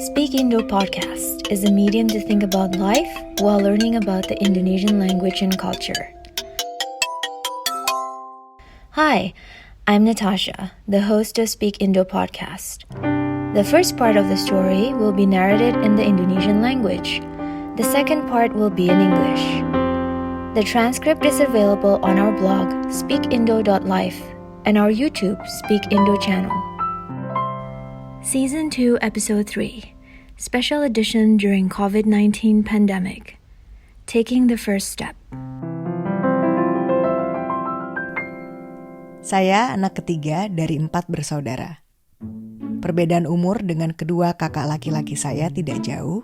Speak Indo Podcast is a medium to think about life while learning about the Indonesian language and culture. Hi, I'm Natasha, the host of Speak Indo Podcast. The first part of the story will be narrated in the Indonesian language. The second part will be in English. The transcript is available on our blog, speakindo.life, and our YouTube, Speak Indo channel. Season 2, Episode 3, Special Edition during COVID-19 Pandemic, Taking the First Step. Saya anak ketiga dari 4 bersaudara. Perbedaan umur dengan kedua kakak laki-laki saya tidak jauh,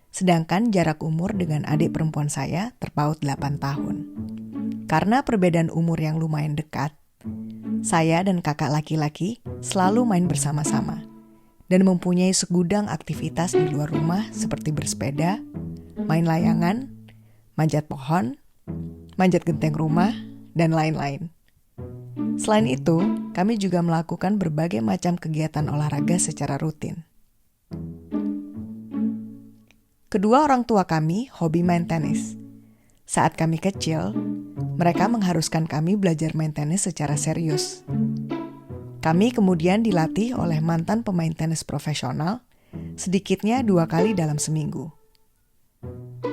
sedangkan jarak umur dengan adik perempuan saya terpaut 8 tahun. Karena perbedaan umur yang lumayan dekat, saya dan kakak laki-laki selalu main bersama-sama dan mempunyai segudang aktivitas di luar rumah seperti bersepeda, main layangan, manjat pohon, manjat genteng rumah, dan lain-lain. Selain itu, kami juga melakukan berbagai macam kegiatan olahraga secara rutin. Kedua orang tua kami hobi main tenis. Saat kami kecil, mereka mengharuskan kami belajar main tenis secara serius. Kami kemudian dilatih oleh mantan pemain tenis profesional, sedikitnya 2 kali dalam seminggu.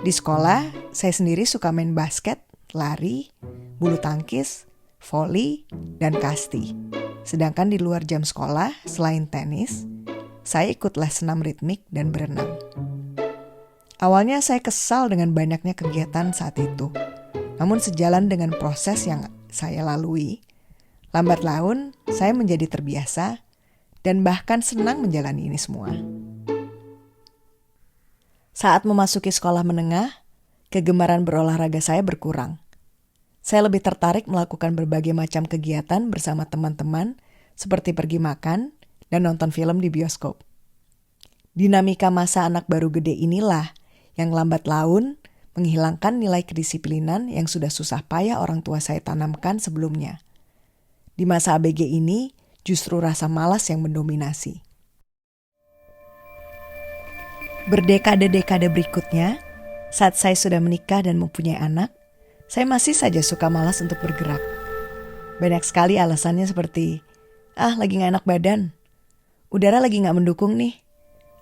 Di sekolah, saya sendiri suka main basket, lari, bulu tangkis, voli, dan kasti. Sedangkan di luar jam sekolah, selain tenis, saya ikut les senam ritmik dan berenang. Awalnya saya kesal dengan banyaknya kegiatan saat itu. Namun sejalan dengan proses yang saya lalui, lambat laun saya menjadi terbiasa dan bahkan senang menjalani ini semua. Saat memasuki sekolah menengah, kegemaran berolahraga saya berkurang. Saya lebih tertarik melakukan berbagai macam kegiatan bersama teman-teman seperti pergi makan dan nonton film di bioskop. Dinamika masa anak baru gede inilah yang lambat laun menghilangkan nilai kedisiplinan yang sudah susah payah orang tua saya tanamkan sebelumnya. Di masa ABG ini justru rasa malas yang mendominasi. Berdekade-dekade berikutnya, saat saya sudah menikah dan mempunyai anak, saya masih saja suka malas untuk bergerak. Banyak sekali alasannya seperti, lagi gak enak badan, udara lagi gak mendukung nih,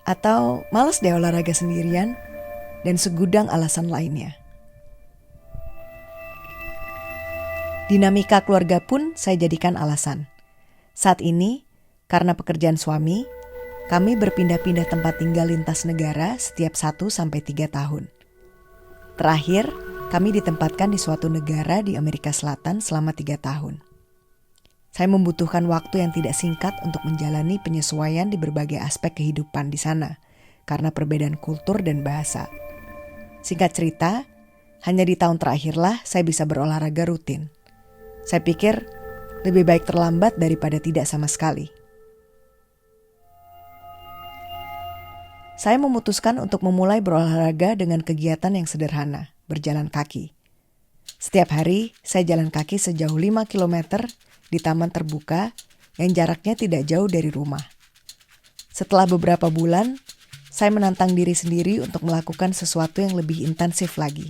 atau malas deh olahraga sendirian, dan segudang alasan lainnya. Dinamika keluarga pun saya jadikan alasan. Saat ini, karena pekerjaan suami, kami berpindah-pindah tempat tinggal lintas negara setiap 1-3 tahun. Terakhir, kami ditempatkan di suatu negara di Amerika Selatan selama 3 tahun. Saya membutuhkan waktu yang tidak singkat untuk menjalani penyesuaian di berbagai aspek kehidupan di sana, karena perbedaan kultur dan bahasa. Singkat cerita, hanya di tahun terakhirlah saya bisa berolahraga rutin. Saya pikir lebih baik terlambat daripada tidak sama sekali. Saya memutuskan untuk memulai berolahraga dengan kegiatan yang sederhana, berjalan kaki. Setiap hari saya jalan kaki sejauh 5 km di taman terbuka yang jaraknya tidak jauh dari rumah. Setelah beberapa bulan, saya menantang diri sendiri untuk melakukan sesuatu yang lebih intensif lagi.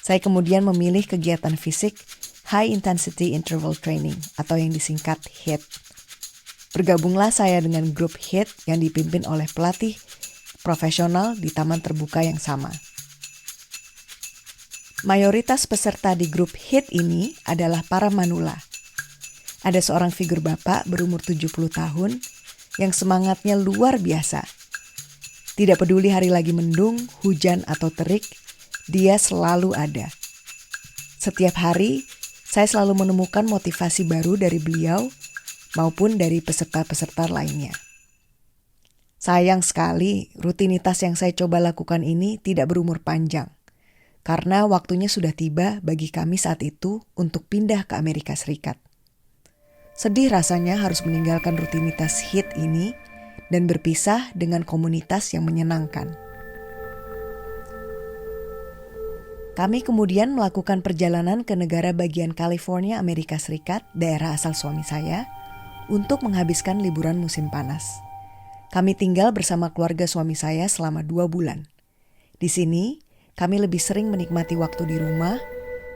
Saya kemudian memilih kegiatan fisik High Intensity Interval Training atau yang disingkat HIIT. Bergabunglah saya dengan grup HIIT yang dipimpin oleh pelatih profesional di taman terbuka yang sama. Mayoritas peserta di grup HIIT ini adalah para manula. Ada seorang figur bapak berumur 70 tahun yang semangatnya luar biasa. Tidak peduli hari lagi mendung, hujan, atau terik, dia selalu ada. Setiap hari, saya selalu menemukan motivasi baru dari beliau maupun dari peserta-peserta lainnya. Sayang sekali, rutinitas yang saya coba lakukan ini tidak berumur panjang, karena waktunya sudah tiba bagi kami saat itu untuk pindah ke Amerika Serikat. Sedih rasanya harus meninggalkan rutinitas HIIT ini dan berpisah dengan komunitas yang menyenangkan. Kami kemudian melakukan perjalanan ke negara bagian California, Amerika Serikat, daerah asal suami saya, untuk menghabiskan liburan musim panas. Kami tinggal bersama keluarga suami saya selama 2 bulan. Di sini, kami lebih sering menikmati waktu di rumah,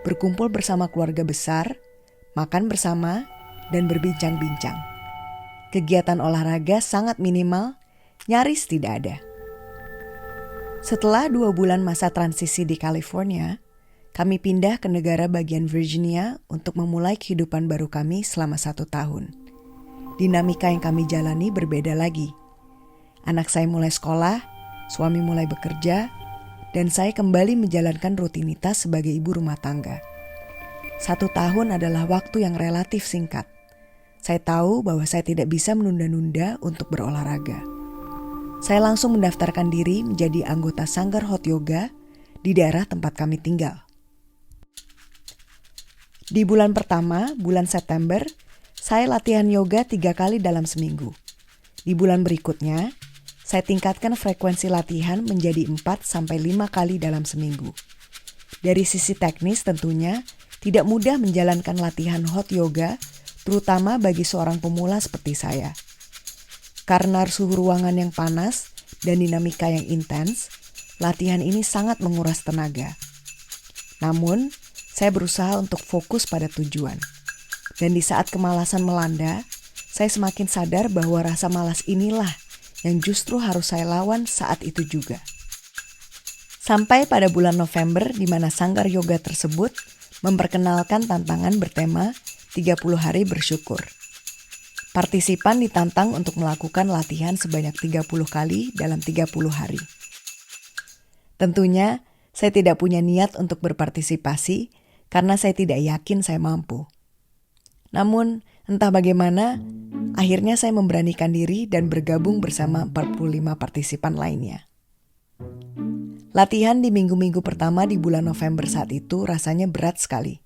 berkumpul bersama keluarga besar, makan bersama, dan berbincang-bincang. Kegiatan olahraga sangat minimal, nyaris tidak ada. Setelah 2 bulan masa transisi di California, kami pindah ke negara bagian Virginia untuk memulai kehidupan baru kami selama 1 tahun. Dinamika yang kami jalani berbeda lagi. Anak saya mulai sekolah, suami mulai bekerja, dan saya kembali menjalankan rutinitas sebagai ibu rumah tangga. 1 tahun adalah waktu yang relatif singkat. Saya tahu bahwa saya tidak bisa menunda-nunda untuk berolahraga. Saya langsung mendaftarkan diri menjadi anggota Sanggar Hot Yoga di daerah tempat kami tinggal. Di bulan pertama, bulan September, saya latihan yoga 3 kali dalam seminggu. Di bulan berikutnya, saya tingkatkan frekuensi latihan menjadi 4-5 kali dalam seminggu. Dari sisi teknis tentunya, tidak mudah menjalankan latihan hot yoga, terutama bagi seorang pemula seperti saya. Karena suhu ruangan yang panas dan dinamika yang intens, latihan ini sangat menguras tenaga. Namun, saya berusaha untuk fokus pada tujuan. Dan di saat kemalasan melanda, saya semakin sadar bahwa rasa malas inilah yang justru harus saya lawan saat itu juga. Sampai pada bulan November di mana sanggar yoga tersebut memperkenalkan tantangan bertema 30 hari bersyukur. Partisipan ditantang untuk melakukan latihan sebanyak 30 kali dalam 30 hari. Tentunya saya tidak punya niat untuk berpartisipasi karena saya tidak yakin saya mampu. Namun entah bagaimana, akhirnya saya memberanikan diri dan bergabung bersama 45 partisipan lainnya. Latihan di minggu-minggu pertama di bulan November saat itu rasanya berat sekali.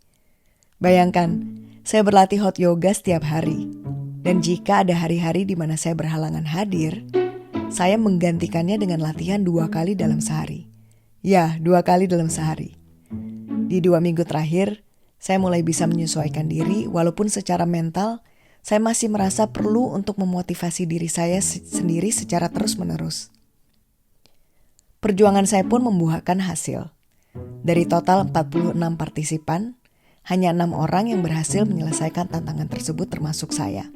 Bayangkan, saya berlatih hot yoga setiap hari. Dan jika ada hari-hari di mana saya berhalangan hadir, saya menggantikannya dengan latihan 2 kali dalam sehari. Ya, 2 kali dalam sehari. Di 2 minggu terakhir, saya mulai bisa menyesuaikan diri walaupun secara mental saya masih merasa perlu untuk memotivasi diri saya sendiri secara terus-menerus. Perjuangan saya pun membuahkan hasil. Dari total 46 partisipan, hanya 6 orang yang berhasil menyelesaikan tantangan tersebut termasuk saya.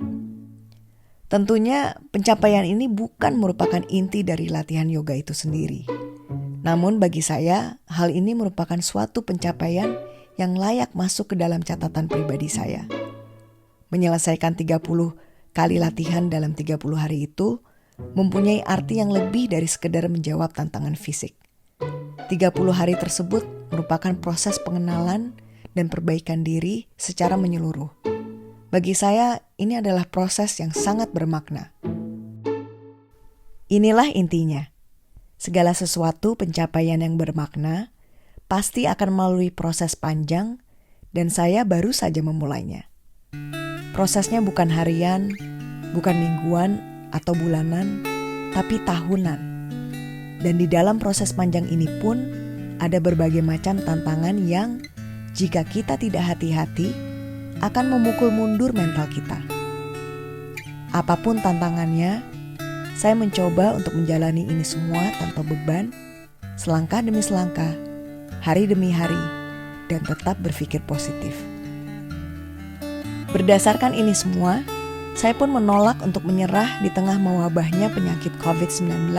Tentunya pencapaian ini bukan merupakan inti dari latihan yoga itu sendiri. Namun bagi saya, hal ini merupakan suatu pencapaian yang layak masuk ke dalam catatan pribadi saya. Menyelesaikan 30 kali latihan dalam 30 hari itu mempunyai arti yang lebih dari sekedar menjawab tantangan fisik. 30 hari tersebut merupakan proses pengenalan dan perbaikan diri secara menyeluruh. Bagi saya, ini adalah proses yang sangat bermakna. Inilah intinya. Segala sesuatu pencapaian yang bermakna pasti akan melalui proses panjang dan saya baru saja memulainya. Prosesnya bukan harian, bukan mingguan atau bulanan, tapi tahunan. Dan di dalam proses panjang ini pun ada berbagai macam tantangan yang jika kita tidak hati-hati akan memukul mundur mental kita. Apapun tantangannya, saya mencoba untuk menjalani ini semua tanpa beban, selangkah demi selangkah, hari demi hari, dan tetap berpikir positif. Berdasarkan ini semua, saya pun menolak untuk menyerah di tengah mewabahnya penyakit COVID-19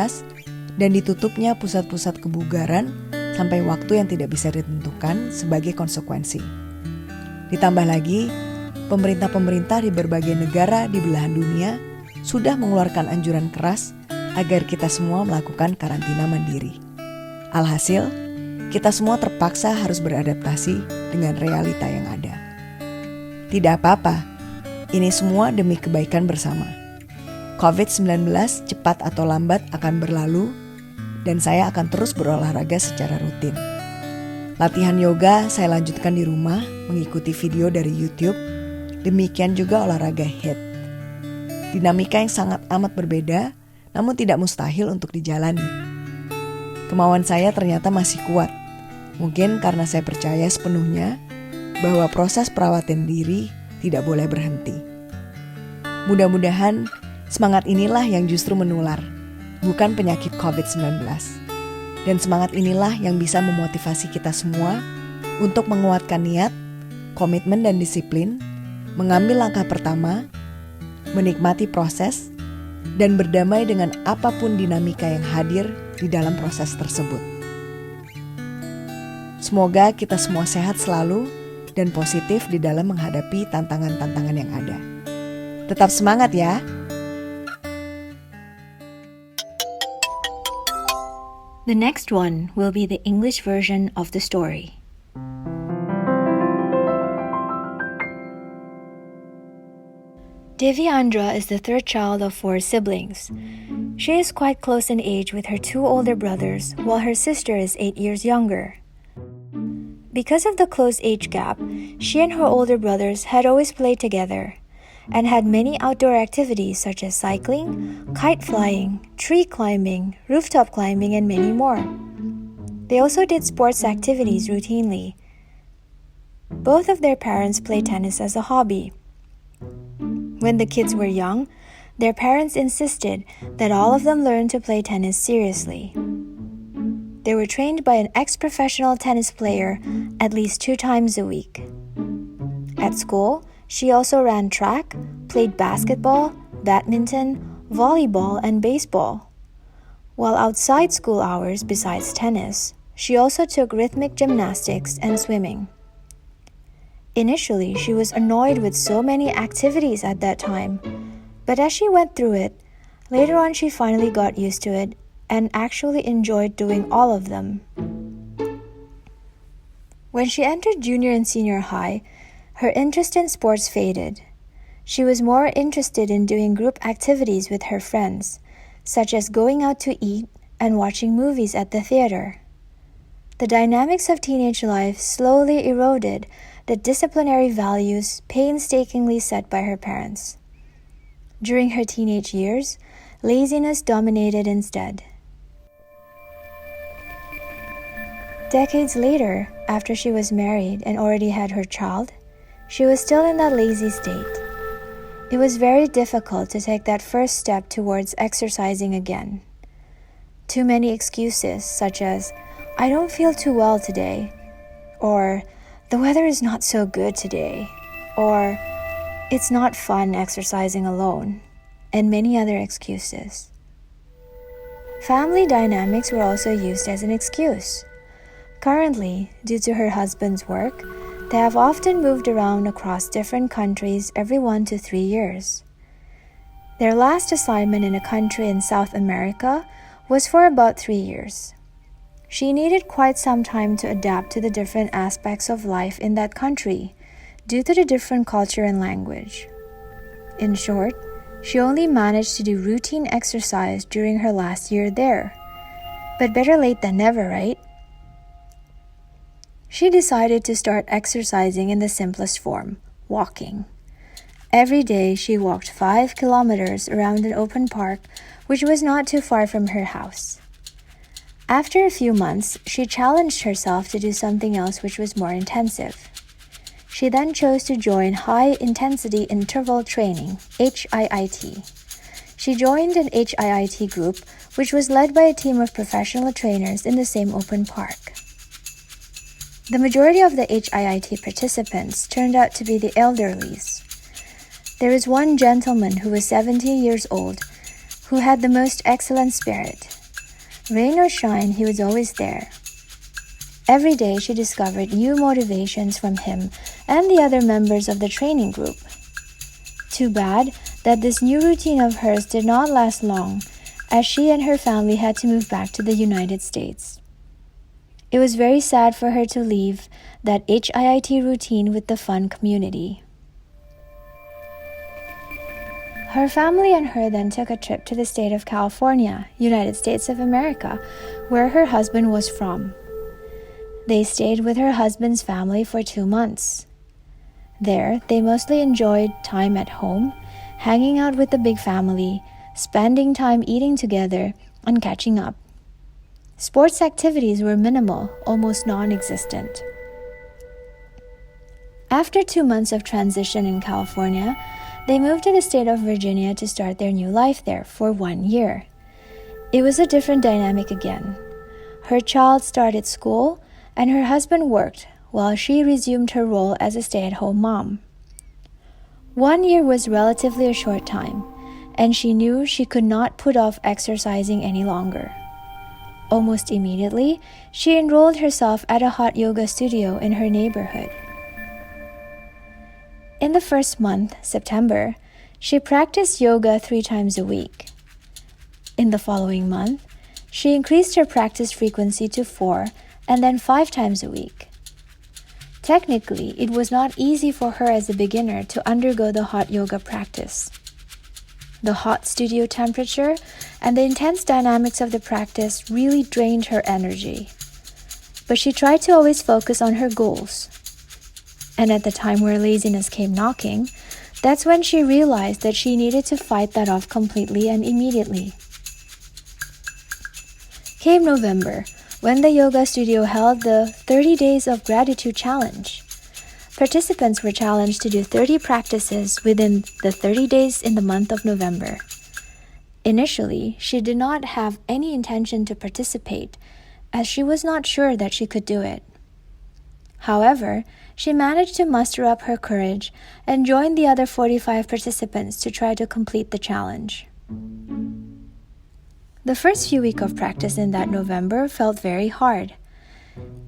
dan ditutupnya pusat-pusat kebugaran sampai waktu yang tidak bisa ditentukan sebagai konsekuensi. Ditambah lagi, pemerintah-pemerintah di berbagai negara di belahan dunia sudah mengeluarkan anjuran keras agar kita semua melakukan karantina mandiri. Alhasil, kita semua terpaksa harus beradaptasi dengan realita yang ada. Tidak apa-apa, ini semua demi kebaikan bersama. COVID-19 cepat atau lambat akan berlalu dan saya akan terus berolahraga secara rutin. Latihan yoga saya lanjutkan di rumah mengikuti video dari YouTube, demikian juga olahraga HIIT. Dinamika yang sangat amat berbeda, namun tidak mustahil untuk dijalani. Kemauan saya ternyata masih kuat. Mungkin karena saya percaya sepenuhnya bahwa proses perawatan diri tidak boleh berhenti. Mudah-mudahan Semangat inilah yang justru menular, bukan penyakit COVID-19. Dan semangat inilah yang bisa memotivasi kita semua untuk menguatkan niat, komitmen dan disiplin, mengambil langkah pertama, menikmati proses, dan berdamai dengan apapun dinamika yang hadir di dalam proses tersebut. Semoga kita semua sehat selalu dan positif di dalam menghadapi tantangan-tantangan yang ada. Tetap semangat ya! The next one will be the English version of the story. Devyandra is the third child of 4 siblings. She is quite close in age with her 2 older brothers, while her sister is 8 years younger. Because of the close age gap, she and her older brothers had always played together and had many outdoor activities such as cycling, kite flying, tree climbing, rooftop climbing, and many more. They also did sports activities routinely. Both of their parents played tennis as a hobby. When the kids were young, their parents insisted that all of them learn to play tennis seriously. They were trained by an ex-professional tennis player at least 2 times a week. At school, she also ran track, played basketball, badminton, volleyball, and baseball. While outside school hours besides tennis, she also took rhythmic gymnastics and swimming. Initially, she was annoyed with so many activities at that time, but as she went through it, later on she finally got used to it and actually enjoyed doing all of them. When she entered junior and senior high, her interest in sports faded. She was more interested in doing group activities with her friends, such as going out to eat and watching movies at the theater. The dynamics of teenage life slowly eroded the disciplinary values painstakingly set by her parents. During her teenage years, laziness dominated instead. Decades later, after she was married and already had her child, she was still in that lazy state. It was very difficult to take that first step towards exercising again. Too many excuses such as, "I don't feel too well today," or "The weather is not so good today," or "It's not fun exercising alone," and many other excuses. Family dynamics were also used as an excuse. Currently, due to her husband's work, they have often moved around across different countries every 1 to 3 years. Their last assignment in a country in South America was for about 3 years. She needed quite some time to adapt to the different aspects of life in that country, due to the different culture and language. In short, she only managed to do routine exercise during her last year there. But better late than never, right? She decided to start exercising in the simplest form, walking. Every day she walked 5 kilometers around an open park, which was not too far from her house. After a few months, she challenged herself to do something else which was more intensive. She then chose to join High Intensity Interval Training, HIIT. She joined an HIIT group, which was led by a team of professional trainers in the same open park. The majority of the HIIT participants turned out to be the elderlies. There was one gentleman who was 70 years old, who had the most excellent spirit. Rain or shine, he was always there. Every day she discovered new motivations from him and the other members of the training group. Too bad that this new routine of hers did not last long, as she and her family had to move back to the United States. It was very sad for her to leave that HIIT routine with the fun community. Her family and her then took a trip to the state of California, United States of America, where her husband was from. They stayed with her husband's family for 2 months. There, they mostly enjoyed time at home, hanging out with the big family, spending time eating together, and catching up. Sports activities were minimal, almost non-existent. After 2 months of transition in California, They moved to the state of Virginia to start their new life there for 1 year. It was a different dynamic again. Her child started school, and her husband worked while she resumed her role as a stay-at-home mom. 1 year was relatively a short time, and she knew she could not put off exercising any longer. Almost immediately, she enrolled herself at a hot yoga studio in her neighborhood. In the first month, September, she practiced yoga 3 times a week. In the following month, she increased her practice frequency to 4 and then 5 times a week. Technically, it was not easy for her as a beginner to undergo the hot yoga practice. The hot studio temperature and the intense dynamics of the practice really drained her energy. But she tried to always focus on her goals. And at the time where laziness came knocking, that's when she realized that she needed to fight that off completely and immediately. Came November, when the yoga studio held the 30 Days of Gratitude Challenge. Participants were challenged to do 30 practices within the 30 days in the month of November. Initially, she did not have any intention to participate, as she was not sure that she could do it. However, she managed to muster up her courage and joined the other 45 participants to try to complete the challenge. The first few weeks of practice in that November felt very hard.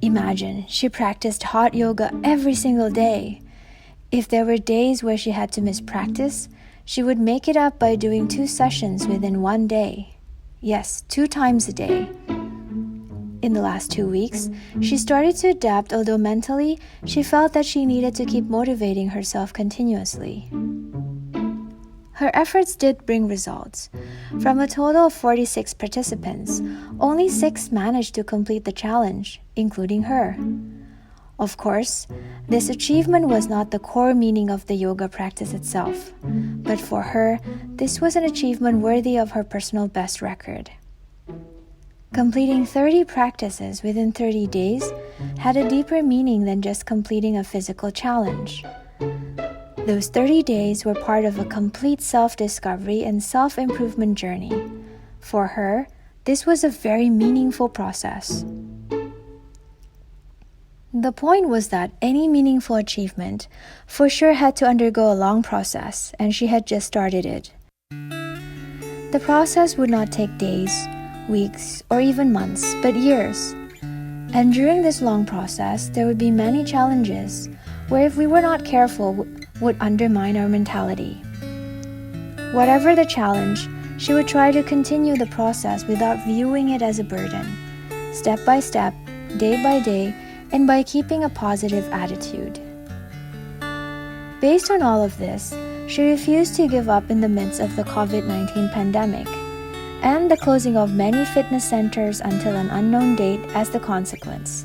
Imagine, she practiced hot yoga every single day. If there were days where she had to miss practice, she would make it up by doing 2 sessions within 1 day. Yes, 2 times a day. In the last 2 weeks, she started to adapt, although mentally, she felt that she needed to keep motivating herself continuously. Her efforts did bring results. From a total of 46 participants, only 6 managed to complete the challenge, including her. Of course, this achievement was not the core meaning of the yoga practice itself, but for her, this was an achievement worthy of her personal best record. Completing 30 practices within 30 days had a deeper meaning than just completing a physical challenge. Those 30 days were part of a complete self-discovery and self-improvement journey. For her, this was a very meaningful process. The point was that any meaningful achievement for sure had to undergo a long process, and she had just started it. The process would not take days, weeks, or even months, but years. And during this long process, there would be many challenges where, if we were not careful, would undermine our mentality. Whatever the challenge, she would try to continue the process without viewing it as a burden, step by step, day by day, and by keeping a positive attitude. Based on all of this, she refused to give up in the midst of the COVID-19 pandemic and the closing of many fitness centers until an unknown date as the consequence.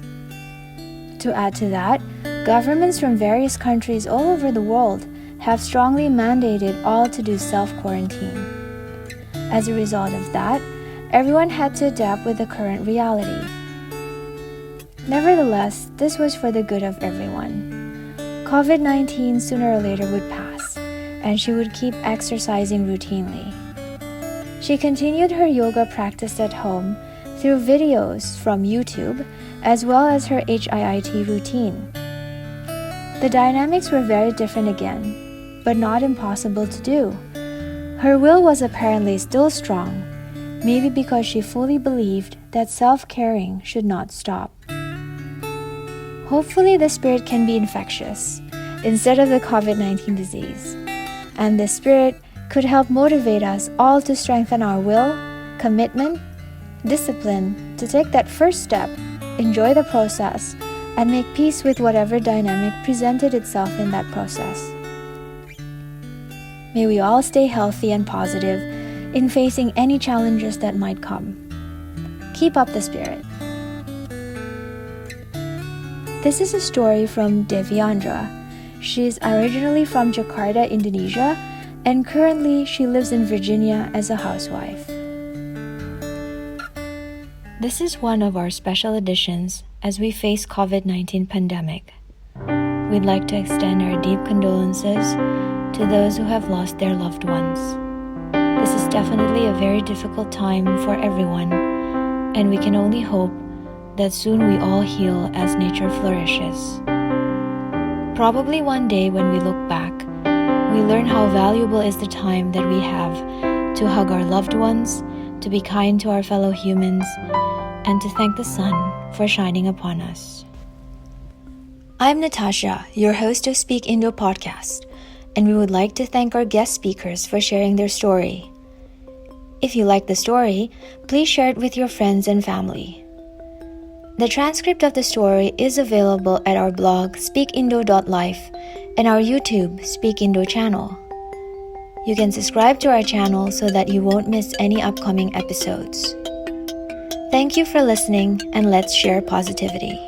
To add to that, governments from various countries all over the world have strongly mandated all to do self-quarantine. As a result of that, everyone had to adapt with the current reality. Nevertheless, this was for the good of everyone. COVID-19 sooner or later would pass, and she would keep exercising routinely. She continued her yoga practice at home through videos from YouTube, as well as her HIIT routine. The dynamics were very different again, but not impossible to do. Her will was apparently still strong, maybe because she fully believed that self-caring should not stop. Hopefully, the spirit can be infectious instead of the COVID-19 disease, and the spirit could help motivate us all to strengthen our will, commitment, discipline to take that first step, enjoy the process, and make peace with whatever dynamic presented itself in that process. May we all stay healthy and positive in facing any challenges that might come. Keep up the spirit. This is a story from Deviandra. She is originally from Jakarta, Indonesia, and currently she lives in Virginia as a housewife. This is one of our special editions as we face COVID-19 pandemic. We'd like to extend our deep condolences to those who have lost their loved ones. This is definitely a very difficult time for everyone, and we can only hope that soon we all heal as nature flourishes. Probably one day when we look back, we learn how valuable is the time that we have to hug our loved ones, to be kind to our fellow humans, and to thank the sun for shining upon us. I'm Natasha, your host of Speak Indo podcast, and we would like to thank our guest speakers for sharing their story. If you like the story, please share it with your friends and family. The transcript of the story is available at our blog speakindo.life and our YouTube Speak Indo channel. You can subscribe to our channel so that you won't miss any upcoming episodes. Thank you for listening, and let's share positivity.